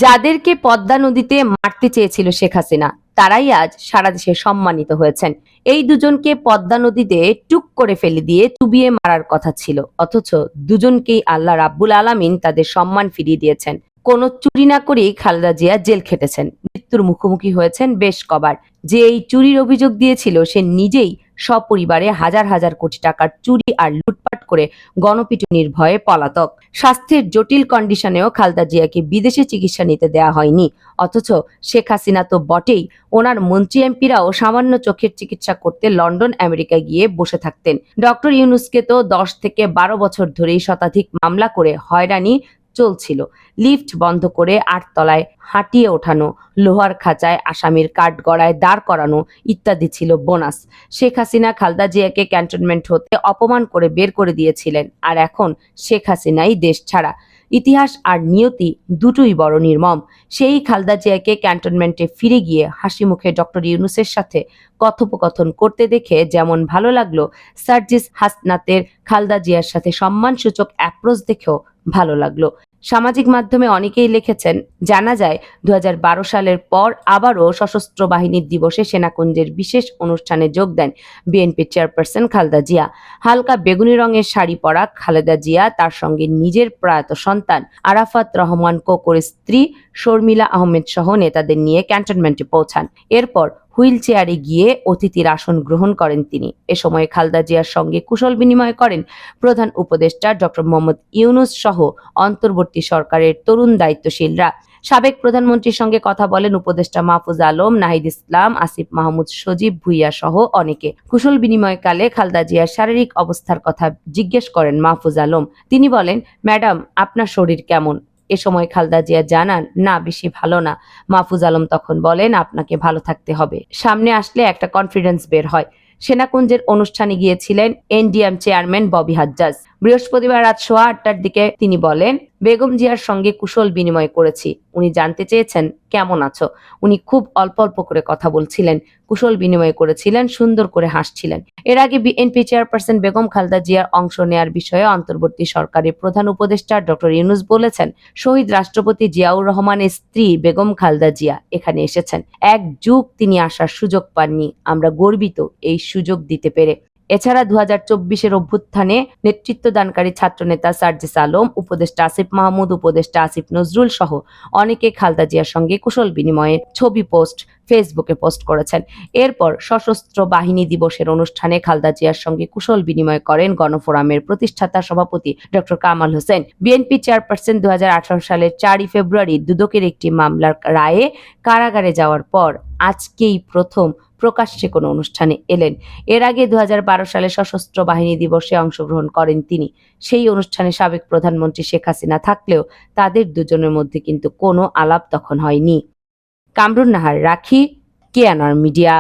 যাদেরকে পদ্মা নদীতে মারতে চেয়েছিল শেখ হাসিনা তারাই আজ সারা দেশে সম্মানিত হয়েছেন। এই দুজনকে পদ্মা নদীতে টুক করে ফেলে দিয়ে চুবিয়ে মারার কথা ছিল, অথচ দুজনকেই আল্লাহ রাব্বুল আলামিন তাদের সম্মান ফিরিয়ে দিয়েছেন। কোনো চুরি না করেই খালেদা জিয়া জেল খেটেছেন, মৃত্যুর মুখোমুখি হয়েছেন বেশ কবার। যে এই চুরির অভিযোগ দিয়েছিল সে নিজেই সপরিবারে হাজার হাজার কোটি টাকার চুরি আর লুটপাট করে গণপিটুনির ভয়ে পলাতক। স্বাস্থ্যের জটিল কন্ডিশনেও খালেদা জিয়াকে বিদেশে চিকিৎসা নিতে দেয়া হয়নি, অথচ শেখ হাসিনা তো বটেই, ওনার মন্ত্রী এমপিরাও সামান্য চোখের চিকিৎসা করতে লন্ডন আমেরিকায় গিয়ে বসে থাকতেন। ডক্টর ইউনূসকে তো 10 থেকে 12 বছর ধরেই শতাধিক মামলা করে হয়রানি চলছিল। লিফট বন্ধ করে 8 তলায় হাঁটিয়ে ওঠানো, লোহার খাঁচায় আসামির কাঠগড়ায় দাঁড় করানো ইত্যাদি ছিল বোনাস। শেখ হাসিনা খালেদা জিয়াকে ক্যান্টনমেন্ট হতে অপমান করে বের করে দিয়েছিলেন, আর এখন শেখ হাসিনাই দেশ ছাড়া। ইতিহাস আর নিয়তি দুটোই বড় নির্মম। সেই খালেদা জিয়াকে ক্যান্টনমেন্টে ফিরে গিয়ে হাসি মুখে ডক্টর ইউনূসের সাথে কথোপকথন করতে দেখে যেমন ভালো লাগলো, সার্জিস হাসনাতের খালেদা জিয়ার সাথে সম্মানসূচক অ্যাপ্রোচ দেখেও ভালো লাগলো। সামাজিক মাধ্যমে অনেকেই লিখেছেন, জানা যায় 2012 সালের পর আবারও সশস্ত্র বাহিনীর দিবসে সেনাকুঞ্জের বিশেষ অনুষ্ঠানে যোগ দেন বিএনপি চেয়ারপারসন খালেদা জিয়া। হালকা বেগুনি রঙের শাড়ি পরা খালেদা জিয়া তার সঙ্গে নিজের প্রয়াত সন্তান আরাফাত রহমান কোকোর স্ত্রী শর্মিলা আহমেদ সহ নেতাদের নিয়ে ক্যান্টনমেন্টে পৌঁছান। এরপর হুইল চেয়ারে গিয়ে অতিথির আসন গ্রহণ করেন তিনি। এ সময় খালেদা জিয়ার সঙ্গে কুশল বিনিময় করেন প্রধান উপদেষ্টা ডক্টর মোহাম্মদ ইউনূস সহ অন্তর্বর্তী সরকারের তরুণ দায়িত্বশীলরা। সাবেক প্রধানমন্ত্রীর সঙ্গে কথা বলেন উপদেষ্টা মাহফুজ আলম, নাহিদ ইসলাম, আসিফ মাহমুদ সজীব ভুইয়া সহ অনেকে। কুশল বিনিময়কালে খালেদা জিয়ার শারীরিক অবস্থার কথা জিজ্ঞেস করেন মাহফুজ আলম। তিনি বলেন, ম্যাডাম আপনার শরীর কেমন? এ সময় খালেদা জিয়া জানান, না বেশি ভালো না। মাহফুজ আলম তখন বলেন, আপনাকে ভালো থাকতে হবে, সামনে আসলে একটা কনফিডেন্স বের হয়। সেনাকুঞ্জের অনুষ্ঠানে গিয়েছিলেন এনডিএম চেয়ারম্যান ববি হাজ্জাজ। বৃহস্পতিবার রাত 8:15টার দিকে তিনি বলেন, বেগম জিয়ার সঙ্গে কুশল বিনিময় করেছি, উনি জানতে চেয়েছেন কেমন আছো। উনি খুব অল্প অল্প করে কথা বলছিলেন, কুশল বিনিময় করেছিলেন, সুন্দর করে হাসছিলেন। এর আগে বিএনপি চেয়ারপারসন বেগম খালেদা জিয়ার অংশ নেয়ার বিষয়ে অন্তর্বর্তী সরকারের প্রধান উপদেষ্টা ডক্টর ইউনূস বলেছেন, শহীদ রাষ্ট্রপতি জিয়াউর রহমানের স্ত্রী বেগম খালেদা জিয়া এখানে এসেছেন, এক যুগ তিনি আসার সুযোগ পাননি, আমরা গর্বিত এই সুযোগ দিতে পেরে। এছাড়া 2024-এর অভ্যুত্থানে নেতৃত্বদানকারী ছাত্রনেতা সার্জিস আলম, উপদেষ্টা আসিফ মাহমুদ, উপদেষ্টা আসিফ নজরুল সহ অনেকে খালেদা জিয়ার সঙ্গে কুশল বিনিময়ের ছবি ফেসবুকে পোস্ট করেছেন। এরপর সশস্ত্র বাহিনী দিবসের অনুষ্ঠানে খালেদা জিয়ার সঙ্গে কুশল বিনিময় করেন গণফোরামের প্রতিষ্ঠাতা সভাপতি doctor Kamal Hossain. BNP chairperson 2018 সালের 4 ফেব্রুয়ারি দুদকের একটি মামলার রায়ে কারাগারে যাওয়ার পর আজকেই প্রথম প্রকাশ্যে কোনো অনুষ্ঠানে এলেন। এর আগে 2012 সালে সশস্ত্র বাহিনী দিবসে অংশগ্রহণ করেন তিনি। সেই অনুষ্ঠানে সাবেক প্রধানমন্ত্রী শেখ হাসিনা থাকলেও তাদের দুজনের মধ্যে কিন্তু কোনো আলাপ তখন হয়নি। কামরুন নাহার, রাখি, কেএনআর মিডিয়া।